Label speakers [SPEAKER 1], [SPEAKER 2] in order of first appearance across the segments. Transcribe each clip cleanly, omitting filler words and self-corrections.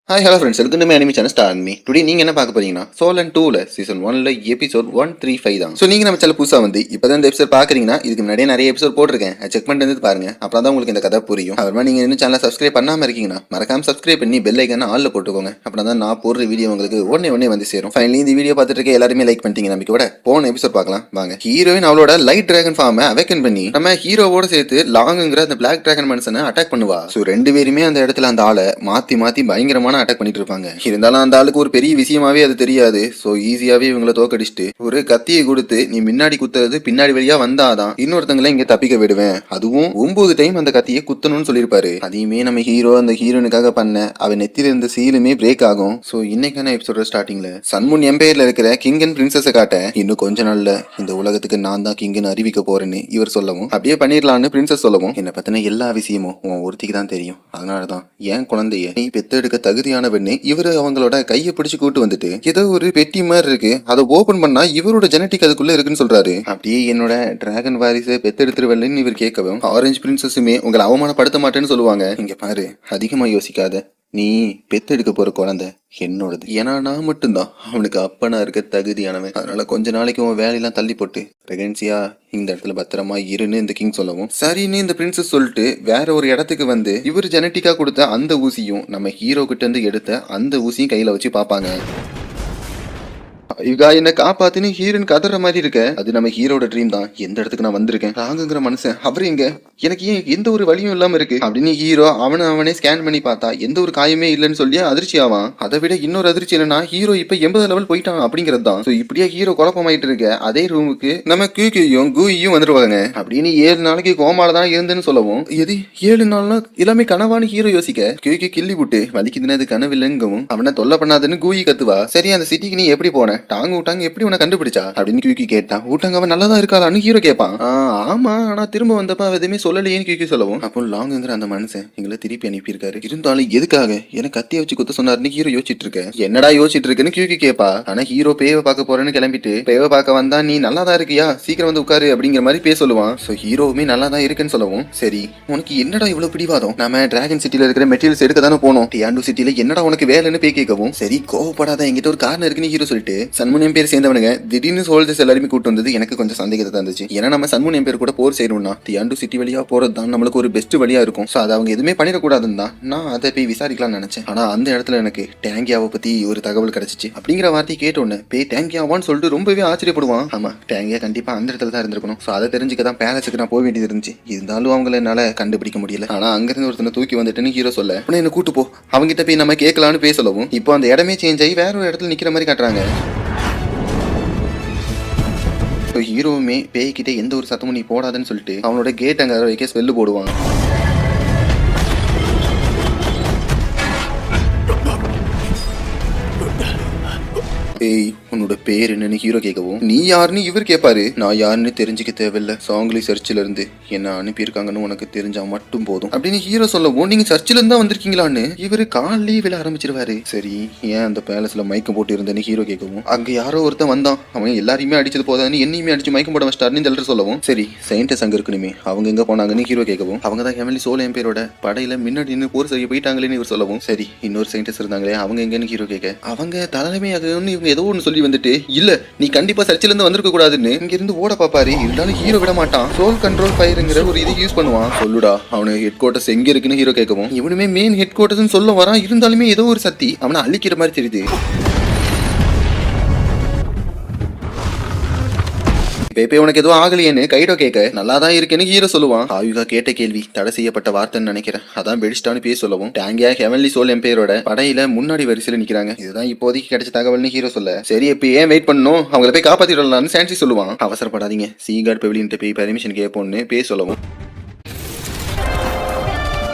[SPEAKER 1] Hello friends, welcome to my anime channel star anime. Today நீங்க என்ன பார்க்க போறீங்கன்னா சோலன் 2ல சீசன் 1ல எபிசோட் 135 தான். சோ நீங்க நம்ம சேனல் புதுசா வந்து இப்பதான் இந்த எபிசோட் பாக்குறீங்கன்னா இதுக்கு முன்னாடியே நிறைய எபிசோட் போட்டிருக்கேன், செக் பண்ணிட்டு வந்து பாருங்க. அப்பதான் தான் உங்களுக்கு இந்த கதை புரியும். அப்புறமா நீங்க இன்னும் சேனலை சப்ஸ்கிரைப் பண்ணாம இருக்கீங்கன்னா மறக்காம சப்ஸ்கிரைப் பண்ணி பெல் ஐக்கான ஆல்ல போட்டுக்கோங்க. அப்படின்னா தான் நான் போடுற வீடியோ உங்களுக்கு உடனே வந்து சேரும். ஃபைனலி இந்த வீடியோ பார்த்துட்டு இருக்க எல்லாருமே லைக் பண்ணிட்டீங்க நம்பிக்கையோட போன எபிசோட் பார்க்கலாம் வாங்க. ஹீரோயின் அவளோட லைட் டிராகன் ஃபார்மை அவேக்கன் பண்ணி நம்ம ஹீரோவோட சேர்த்து லாங்குங்கிற அந்த பிளாக் டிராகன் மனுஷனை அட்டாக் பண்ணுவா. சோ ரெண்டு பேருமே அந்த இடத்துல அந்த ஆளை மாத்தி பயங்கரமான அட்டாக் பண்ணிட்டு இருப்பாங்க. இருந்தாலும் அந்த ஆளுக்கு ஒரு பெரிய விஷயமாவே அது தெரியாது. சோ ஈஸியாவே இவங்களை தோக்கடிச்சுட்டு ஒரு கத்தியை கொடுத்து நீ முன்னாடி குத்துறது பின்னாடி வழியா வந்தாதான் இன்னொருத்தங்களை இங்க தப்பிக்க விடுவேன், அதுவும் 9 டைம் அந்த கத்தியை குத்தணும்னு சொல்லியிருப்பாரு. அதையுமே நம்ம ஹீரோ அந்த ஹீரோனுக்காக பண்ண அவன் நெத்தில இருந்த சீலுமே பிரேக் ஆகும். சோ இன்னைக்கான எபிசோட ஸ்டார்டிங்ல சன்முன் எம்பையர்ல இருக்கிற கிங் அண்ட் பிரின்சஸை காட்ட இன்னும் கொஞ்ச நாள்ல இந்த உலகத்துக்கு நான் தான் கிங்னு அறிவிக்க போறேன்னு இவர் சொல்லவும் அப்படியே பண்ணிடலான்னு பிரின்சஸ் சொல்லவும் என்ன பத்தின எல்லா விஷயமும் உன் ஒருத்திக்கு தான் தெரியும், அதனாலதான் என் குழந்தைய நீ பெத்தெடுக்க தகுதியானவன்னு இவர் அவங்களோட கையை பிடிச்சு கூட்டு வந்துட்டு ஏதோ ஒரு பெட்டி மாதிரி இருக்கு, அதை ஓபன் பண்ணா இவரோட ஜெனட்டிக் அதுக்குள்ள இருக்குன்னு சொல்றாரு. அப்படியே என்னோட டிராகன் வாரிசை பெத்தெடுத்துருவல்லன்னு இவர் கேட்கவும் ஆரஞ்சு பிரின்சஸுமே உங்களை அவமானப்படுத்த மாட்டேன்னு சொல்லுவாங்க. இங்க பாரு, அதிகமா யோசிக்காத, நீ பெத்தெடுக்க போற குழந்தை என்னோடது, ஏன்னா நான் மட்டும்தான் அவனுக்கு அப்பனா இருக்க தகுதியானவன். அதனால கொஞ்ச நாளைக்கு உன் வேலையெல்லாம் தள்ளி போட்டு பிரெகன்சியா இந்த இடத்துல பத்திரமா இருன்னு இந்த கிங் சொல்லவும் சரின்னு இந்த பிரின்சஸ் சொல்லிட்டு வேற ஒரு இடத்துக்கு வந்து இவர் ஜெனட்டிக்கா கொடுத்த அந்த ஊசியும் நம்ம ஹீரோ கிட்ட இருந்து எடுத்த அந்த ஊசியும் கையில வச்சு பாப்பாங்க. இவா என்ன காப்பாத்துன்னு ஹீரோயின் கதற மாதிரி இருக்க, அது நம்ம ஹீரோட ட்ரீம் தான். எந்த இடத்துக்கு நான் வந்திருக்கேன், ராங்குங்கிற மனுஷன் அவரு எங்க, எனக்கு ஏன் எந்த ஒரு வழியும் இல்லாம இருக்கு அப்படின்னு ஹீரோ அவனே ஸ்கேன் பண்ணி பார்த்தா எந்த ஒரு காயமே இல்லைன்னு சொல்லி அதிர்ச்சி ஆவான். அதை விட இன்னொரு அதிர்ச்சி என்னன்னா ஹீரோ இப்ப 80 லெவல் போயிட்டான் அப்படிங்கிறது தான். இப்படியே ஹீரோ குழப்பமாயிட்டு இருக்க அதே ரூமுக்கு நம்ம கியூகியும் கூயும் வந்துருவாங்க. அப்படின்னு 7 நாளைக்கு கோமால தான் இருந்துன்னு சொல்லவும் எது 7 நாள்னா எல்லாமே கனவான்னு ஹீரோ யோசிக்க கியூகி கிள்ளி விட்டு வலிக்குதுன்னு அது கனவில்லைங்கவும் அவனை தொல்லை பண்ணாதுன்னு கூயி கத்துவா. சரி அந்த சிட்டிக்கு நீ எப்படி போன, ஊட்டாங்க எப்படி உன்னை கண்டுபிடிச்சா அப்படின்னு கியூகி கேட்டான். ஊட்டாங்க அவன் நல்லதா இருக்காளான்னு ஹீரோ கேட்பான். ஆமா, ஆனா திரும்ப வந்தப்ப அவ எதுவுமே சொல்லலையேன்னு கியூகி சொல்லவும் அப்போ லாங்குங்கிற அந்த மனுஷன் எங்களை திருப்பி அனுப்பியிருக்காரு, இருந்தாலும் எதுக்காக எனக்கு கத்திய வச்சு குத்த சொன்னாருன்னு ஹீரோ யோசிச்சுட்டு இருக்க. என்னடா யோசிச்சுட்டு இருக்குன்னு கியூகி கேப்பா. ஆனா ஹீரோ பேவை பார்க்க போறேன்னு கிளம்பிட்டு பேவை பார்க்க வந்தா நீ நல்லாதான் இருக்கியா சீக்கிரம் வந்து உட்காரு அப்படிங்கிற மாதிரி பேச சொல்லுவான். சோ ஹீரோவுமே நல்லாதான் இருக்குன்னு சொல்லவும் சரி உனக்கு என்னடா இவ்வளவு பிடிவாதம், நம்ம டிராகன் சிட்டில இருக்கிற மெட்டீரியல்ஸ் எடுக்க தானே போனோம், டியாண்டு சிட்டில என்னடா உனக்கு வேலைன்னு போய் கேட்கவும் சரி கோவப்படாத என்கிட்ட ஒரு காரணம் இருக்குன்னு ஹீரோ சொல்லிட்டு சன்முன் பேர் சேர்ந்தவனுங்க திடீர்னு சோல்ஜர்ஸ் எல்லாருமே கூட்டு வந்தது எனக்கு கொஞ்சம் சந்தேகத்தை தந்துச்சு. ஏன்னா நம்ம சன்முன் பேர் கூட போர் செய்யணும்னா டியாண்டு சிட்டி வழியா போறது தான் நம்மளுக்கு ஒரு பெஸ்ட் வழியா இருக்கும். சோ அதை அவங்க எதுவுமே பண்ணிடக்கூடாதுன்னு தான் நான் அதை போய் விசாரிக்கலாம்னு நினைச்சேன். ஆனா அந்த இடத்துல எனக்கு டேங்கியாவை பத்தி ஒரு தகவல் கிடைச்சிச்சு அப்படிங்கிற வார்த்தையை கேட்டோன்னு போய் டேங்கியாவான்னு சொல்லிட்டு ரொம்பவே ஆச்சரியப்படுவான். ஆமா, டேங்கியா கண்டிப்பா அந்த இடத்துல தான் இருந்திருக்கணும். சோ அதை தெரிஞ்சுக்க தான் பேலஸுக்கு நான் போக வேண்டியது இருந்துச்சு. இருந்தாலும் அவங்கள என்னால கண்டுபிடிக்க முடியல. ஆனா அங்கிருந்து ஒருத்தனை தூக்கி வந்துட்டுன்னு ஹீரோ சொல்ல அப்படின்னா என்ன கூட்டு போ அவங்ககிட்ட போய் நம்ம கேட்கலான்னு பேச சொல்லவும் இப்போ அந்த இடமே சேஞ்ச் ஆகி வேற ஒரு இடத்துல நிக்கிற மாதிரி காட்டுறாங்க. ஹீரோவுமே பேய்கிட்ட எந்த ஒரு சத்தமும் நீ போடாதுன்னு சொல்லிட்டு அவனோட கேட் அங்க வைக்க ஸ்பெல்லு போடுவான். ஏய் உன்னோட பேர் என்னன்னு ஹீரோ கேட்கவும் நீ யாருன்னு இவர் கேட்பாரு. நான் யாருன்னு தெரிஞ்சுக்க தேவையில்ல, சாங்லி சர்ச்சில இருந்து என்ன அனுப்பியிருக்காங்கன்னு உனக்கு தெரிஞ்சா மட்டும் போதும் அப்படின்னு ஹீரோ சொல்லவும் நீங்க சர்ச்சில இருந்தா வந்திருக்கீங்களான்னு இவரு காலையே விழ ஆரம்பிச்சிருவாரு. சரி ஏன் அந்த பேலஸ்ல மயக்கம் போட்டு இருந்தேன்னு ஹீரோ கேட்கவும் அங்க யாரோ ஒருத்தன் வந்தான், அவன் எல்லாரையுமே அடிச்சது போதான்னு என்னையுமே அடிச்சு மயக்கம் போட வச்சிட்டாருன்னு எல்லாரும் சொல்லவும் சரி சயின்டிஸ்ட் அங்க இருக்கணுமே அவங்க எங்க போனாங்கன்னு ஹீரோ கேட்கவும் அவங்க தான் ஹெவன்லி சோல் எம்பையரோட படையில முன்னாடி நின்று போர் செய்ய போயிட்டாங்களேன்னு இவர் சொல்லவும் சரி இன்னொரு சயின்டிஸ்ட் இருந்தாங்களே அவங்க எங்கன்னு ஹீரோ கேட்க அவங்க தலைமையாகன்னு இவங்க ஏதோ ஒன்று சொல்லி வந்துட்டு இல்ல நீ கண்டிப்பா சர்ச்சில இருந்து வந்திருக்க கூடாதுன்னு இங்க இருந்து ஓட பாப்பாரு. இருந்தாலும் ஹீரோ விட மாட்டான், சோல் கண்ட்ரோல் ஃபயர்ங்கிற ஒரு இதை யூஸ் பண்ணுவான். சொல்லுடா அவனு ஹெட் குவார்டர்ஸ் எங்க இருக்குன்னு ஹீரோ கேட்கவும் இவனுமே மெயின் ஹெட் குவார்டர்ஸ் சொல்ல வரான். இருந்தாலுமே ஏதோ ஒரு சக்தி அவனை அழிக்கிற மாதிரி தெரியுது. பேப்பே உனக்கு எதுவும் ஆகலையேன்னு கைடோ கேட்க நல்லாதான் இருக்கேன்னு ஹீரோ சொல்லுவான். ஆயுகா கேட்ட கேள்வி தடை செய்யப்பட்ட வார்த்தைன்னு நினைக்கிறேன், அதான் பெடிஸ்டான்னு பேச சொல்லவும் டேங்கியா ஹெவன்லி சோல் எம்பையரோட படையில முன்னாடி வரிசையில நிக்கிறாங்க. இதுதான் இப்போதைக்கு கிடைச்ச தகவல்னு ஹீரோ சொல்ல சரி இப்ப ஏன் வெயிட் பண்ணணும் அவங்கள போய் காப்பாத்திடலாம்னு சான்சி சொல்லுவான். அவசரப்படாதீங்க சீகார்ட் பெவிலியன்ட்டு போய் பெர்மிஷன் கேட்போம்னு பேச சொல்லவும்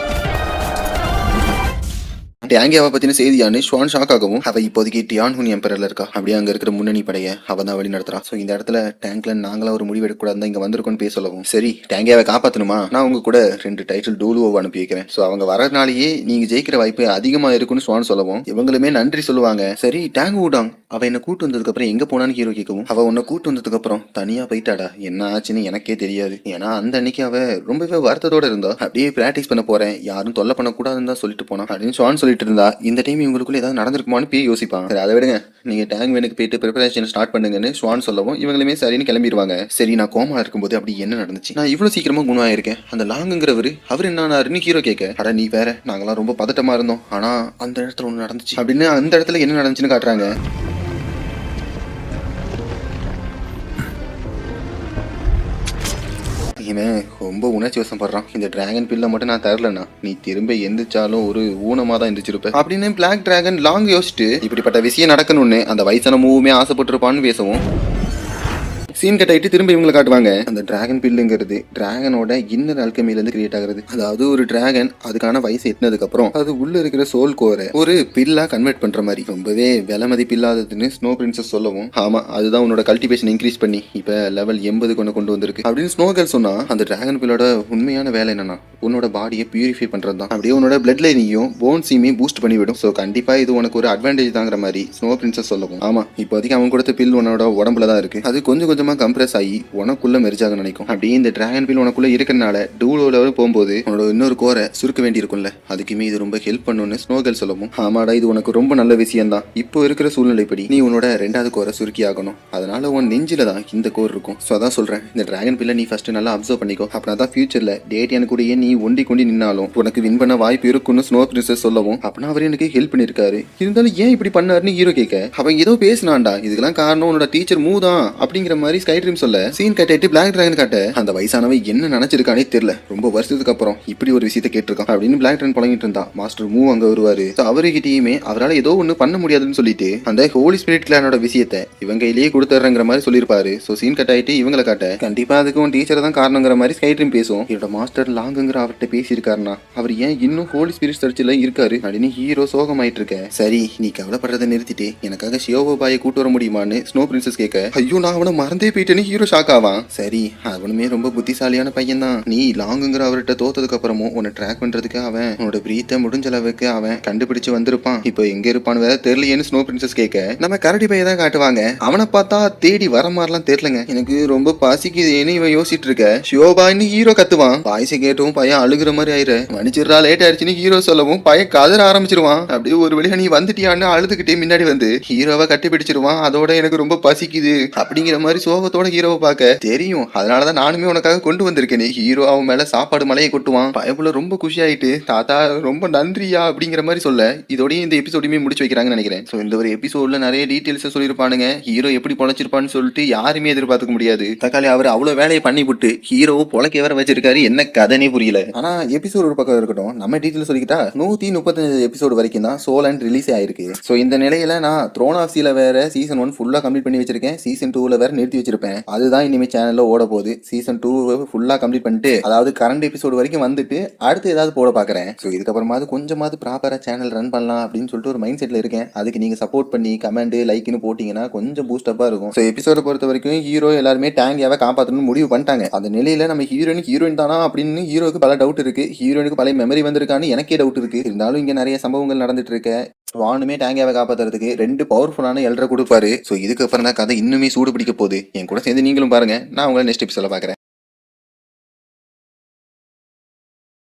[SPEAKER 1] டேங்கியாவை பத்தின செய்தியானு ஷுவான் ஷாக் ஆகவும் அவ இப்போதைக்கு டியான்ஹுன் எம்பரர்ல இருக்கா, அப்படியே அங்க இருக்கிற முன்னணி படைய அவ தான் வழி நடத்துறா. சோ இந்த இடத்துல டேங்க்ல நாங்களா ஒரு முடிவு எடுக்கக்கூடாது இங்க வந்திருக்கோம்னு பேச சொல்லவும் சரி டேங்கியாவை காப்பாத்தணுமா நான் உங்க கூட 2 டைட்டில் டூலுவோ அனுப்பி வைக்கிறேன். சோ அவங்க வரனாலேயே நீங்க ஜெயிக்கிற வாய்ப்பு அதிகமா இருக்குன்னு ஷுவான் சொல்லவும் இவங்களுமே நன்றி சொல்லுவாங்க. சரி டேங் ஊடாங் அவ என்ன கூட்டு வந்ததுக்கு அப்புறம் எங்க போனான்னு ஹீரோ கேட்கவும் அவ உன்னை கூட்டு வந்ததுக்கு அப்புறம் தனியா போயிட்டாடா, என்ன ஆச்சுன்னு எனக்கே தெரியாது, ஏன்னா அந்த அன்னைக்கு அவ ரொம்பவே வருத்தத்தோட இருந்தா. அப்படியே பிராக்டிஸ் பண்ண போறேன் யாரும் தொல்லை பண்ண கூடாதுன்னு தான் சொல்லிட்டு போனா அப்படின்னு ஷுவான் சொல்லிட்டு விளையாண்டுட்டு இருந்தா இந்த டைம் இவங்களுக்குள்ள ஏதாவது நடந்திருக்குமான்னு போய் யோசிப்பான். சரி அதை விடுங்க, நீங்க டேங்க் வேனுக்கு போயிட்டு ப்ரிப்பரேஷன் ஸ்டார்ட் பண்ணுங்கன்னு ஸ்வான் சொல்லவும் இவங்களுமே சரின்னு கிளம்பிடுவாங்க. சரி நான் கோமா இருக்கும்போது அப்படி என்ன நடந்துச்சு, நான் இவ்வளவு சீக்கிரமா குணமாயிருக்கேன், அந்த லாங்குங்கிறவர் அவர் என்னாருன்னு ஹீரோ கேட்க, அட நீ வேற, நாங்களாம் ரொம்ப பதட்டமா இருந்தோம், ஆனா அந்த இடத்துல ஒண்ணு நடந்துச்சு அப்படின்னு அந்த இடத்துல என்ன நடந்துச்சுன்னு காட்டுறாங்க. இவன் ரொம்ப உணர்ச்சி வசப்படுறான். இந்த டிராகன் பில்லை மட்டும் நான் தரலன்னா நீ திரும்ப எந்திரிச்சாலும் ஒரு ஊனமா தான் எந்திரிச்சிருப்ப அப்படின்னு பிளாக் டிராகன் லாங் யோசிச்சுட்டு இப்படிப்பட்ட விஷயம் நடக்கணும்னு அந்த வயசான மூவுமே ஆசைப்பட்டிருப்பான்னு பேசவும் சீன் கட் ஆயிட்டு திரும்ப இவங்களை காட்டுவாங்க. அந்த டிராகன் பில்லுங்கிறது டிராகனோட இன்னர் அல்கமில இருந்து கிரியேட் ஆகுறது. அதாவது ஒரு டிராகன் அதுக்கான வயசு எட்டினதுக்கு அப்புறம் அது உள்ள இருக்கிற சோல் கோரை ஒரு பில்லா கன்வெர்ட் பண்ற மாதிரி. ரொம்பவே விலை மதிப்பு இல்லாததுன்னு ஸ்னோ பிரின்சஸ் சொல்லவும், ஆமா அதுதான் உன்னோட கல்டிவேஷன் இன்க்ரீஸ் பண்ணி இப்ப லெவல் 80 கொண்டு வந்திருக்கு அப்படின்னு ஸ்னோ கேர்ள் சொன்னா, அந்த டிராகன் பில்லோட உண்மையான வேலை என்னன்னா உன்னோட பாடியை பியூரிஃபை பண்றது தான். அப்படியே உன்னோட பிளட் லைனையும் போன்ஸையுமே பூஸ்ட் பண்ணி விடும். ஸோ கண்டிப்பா இது உனக்கு ஒரு அட்வான்டேஜ் தாங்கிற மாதிரி ஸ்னோ பிரின்சஸ் சொல்லவும், ஆமா இப்போதைக்கு அவன் கொடுத்த பில் உன்னோட உடம்புல தான் இருக்கு, அது கொஞ்சம் கொஞ்சமா கம்ப்ரஸ் ஆகி உனக்குள்ள மெர்ஜாக நினைக்கும். அப்படியே இந்த டிராகன் பில் உனக்குள்ள இருக்கிறனால டூலோ லெவல் போகும்போது உன்னோட இன்னொரு கோரை சுருக்க வேண்டி இருக்கும்ல, அதுக்குமே இது ரொம்ப ஹெல்ப் பண்ணுன்னு ஸ்னோகல் சொல்லவும், ஆமாடா இது உனக்கு ரொம்ப நல்ல விஷயம் தான், இப்போ இருக்கிற சூழ்நிலைப்படி நீ உன்னோட 2வது கோரை சுருக்கி ஆகணும், அதனால உன் நெஞ்சில தான் இந்த கோர் இருக்கும். ஸோ அதான் சொல்றேன், இந்த டிராகன் பில்லை நீ ஃபர்ஸ்ட் நல்லா அப்சர்வ் பண்ணிக்கோ, அப்படின்னா தான் ஃபியூச்சர்ல டேட்டியன் கூடயே நீ ஒண்டி கொண்டி நின்னாலும் உனக்கு வின் பண்ண வாய்ப்பு இருக்குன்னு ஸ்னோ பிரின்சஸ் சொல்லவும், அப்படின்னா அவர் எனக்கு ஹெல்ப் பண்ணிருக்காரு, இருந்தாலும் ஏன் இப்படி பண்ணாருன்னு ஹீரோ கேட்க, அவன் ஏதோ பேசினான்டா, இதுக்கெல்லாம் காரணம் உன்னோட டீச்சர் மூ தான் அப்படிங்கிற மாதிரி ஸ்கை ட்ரீம் சொல்ல, சீன் கட்டிட்டு பிளாக் டிராகன் காட்ட அந்த வயசானவை என்ன நினைச்சிருக்கானே தெரியல, ரொம்ப வருஷத்துக்கு அப்புறம் இப்படி ஒரு விஷயத்தை கேட்டிருக்கான் அப்படின்னு பிளாக் டிராகன் புலங்கிட்டு இருந்தா. மாஸ்டர் மூ அங்க வருவாரு. அவருகிட்டயுமே அவரால் ஏதோ ஒண்ணு பண்ண முடியாதுன்னு சொல்லிட்டு அந்த ஹோலி ஸ்பிரிட் கிளானோட விஷயத்தை இவங்க கையிலேயே கொடுத்துறங்கிற மாதிரி சொல்லியிருப்பாரு. ஸோ சீன் கட் ஆயிட்டு இவங்களை காட்ட, கண்டிப்பா அதுக்கு உன் டீச்சர் தான் காரணங்கிற மாதிரி ஸ்கை ட்ரீம் பேசும். என்னோட மாஸ்டர் லாங்குங்கிற அவர்கிட்ட பேசியிருக்காருனா அவர் ஏன் இன்னும் ஹோலி ஸ்பிரிட் சர்ச்சில் இருக்காரு அப்படின்னு ஹீரோ சோகமாயிட்டு இருக்க. சரி நீ கவலைப்படுறதை நிறுத்திட்டு எனக்காக ஷியோகோ பாயை கூட்டு வர முடியுமான்னு ஸ்னோ பிரின்சஸ் கேட்க, ஐயோ நான் அவனை மறந்தே போயிட்டேன்னு ஹீரோ ஷாக் ஆவான். சரி அவனுமே ரொம்ப புத்திசாலியான பையன் தான், நீ லாங்குங்கிற அவர்கிட்ட தோத்ததுக்கு அப்புறமும் உன்னை ட்ராக் பண்றதுக்கு அவன் உன்னோட பிரீத்தை முடிஞ்ச அளவுக்கு அவன் கண்டுபிடிச்சு வந்திருப்பான், இப்போ எங்க இருப்பான்னு வேற தெரியலையேன்னு ஸ்னோ பிரின்சஸ் கேட்க, நம்ம கரடி பையை தான் காட்டுவாங்க. அவனை பார்த்தா தேடி வர மாதிரிலாம் தெரியலங்க, எனக்கு ரொம்ப பசிக்குதுன்னு இவன் யோசிச்சுட்டு இருக்க. ஷியோபான்னு ஹீரோ கத்துவான். பாய்ஸை கேட்டும் பையன் அழுகுற மாதிரி ஆயிரு. மன்னிச்சிடா லேட் ஆயிடுச்சுன்னு ஹீரோ சொல்லவும் பையன் கதற ஆரம்பிச்சிருவான். அப்படியே ஒரு வழியா நீ வந்துட்டியான்னு அழுதுகிட்டே முன்னாடி வந்து ஹீரோவை கட்டி பிடிச்சிருவான். அதோட எனக்கு ரொம்ப பசிக்குது அப்படிங்கிற மாதிரி சோகத்தோட ஹீரோவை பார்க்க தெரியும், அதனாலதான் நானுமே உனக்காக கொண்டு வந்திருக்கேன். ஹீரோ அவன் மேல சாப்பாடு மலையை கொட்டுவான். பயப்புல ரொம்ப குஷி ஆயிட்டு தாத்தா ரொம்ப நன்றியா அப்படிங்கிற மாதிரி சொல்ல, இதோடய இந்த எபிசோடையுமே முடிச்சு வைக்கிறாங்கன்னு நினைக்கிறேன். ஸோ இந்த ஒரு எபிசோட்ல நிறைய டீட்டெயில்ஸ் சொல்லியிருப்பானுங்க. ஹீரோ எப்படி பொழைச்சிருப்பான்னு சொல்லிட்டு யாருமே எதிர்பார்க்க முடியாது. தக்காளி அவர் அவ்வளவு வேலையை பண்ணி விட்டு ஹீரோவை பொழைக்க வர வச்சிருக்காரு, என்ன கதைனே புரியல. ஆனா எபிசோட் ஒரு பக்கம் இருக்கட்டும், நம்ம டீட்டெயில் சொல்லிக்கிட்டா 135 எபிசோடு வரைக்கும் தான் சோல் அண்ட் ரிலீஸ் ஆயிருக்கு. ஸோ இந்த நிலையில நான் த்ரோன் ஆஃப் சீல வேற சீசன் 1 ஃபுல்லா கம்ப்ளீட் பண்ணி வச்சிருக்கேன், சீசன் 2ல வேற நிறுத்தி வச்சிருப்பேன். அதுதான் இனிமே சேனல்ல ஓட போகுது. சீசன் 2 ஃபுல்லா கம்ப்ளீட் பண்ணிட்டு, அதாவது கரண்ட் எபிசோடு வரைக்கும் வந்துட்டு அடுத்து ஏதாவது போட பாக்குறேன். ஸோ இதுக்கப்புறமாவது கொஞ்சமாவது ப்ராப்பரா சேனல் ரன் பண்ணலாம் அப்படின்னு சொல்லிட்டு ஒரு மைண்ட் செட்ல இருக்கேன். அதுக்கு நீங்க சப்போர்ட் பண்ணி கமெண்ட் லைக்னு போட்டீங்கன்னா கொஞ்சம் பூஸ்டப்பா இருக்கும். ஸோ எபிசோட பொறுத்த வரைக்கும் ஹீரோ எல்லாருமே டேங்கியாவை காப்பாற்றணும்னு முடிவு பண்ணிட்டாங்க. அந்த நிலையில நம்ம ஹீரோயின் தானா அப்படின்னு ஹீரோக்கு பல டவுட் இருக்கு. ஹீரோயினுக்கு பழைய மெமரி வந்திருக்கான்னு எனக்கே டவுட் இருக்கு. இருந்தாலும் இங்க நிறைய சம்பவங்கள் நடந்துட்டு இருக்கு. வானுமே டேங்கியாவை காப்பாத்துறதுக்கு 2 பவர்ஃபுல்லான எல்டரை கொடுப்பாரு. ஸோ இதுக்கப்புறம் தான் கதை இன்னுமே சூடு பிடிக்க போகுது. என் கூட சேர்ந்து நீங்களும் பாருங்க. நான் உங்களை நெக்ஸ்ட் எபிசோட பாக்குறேன்.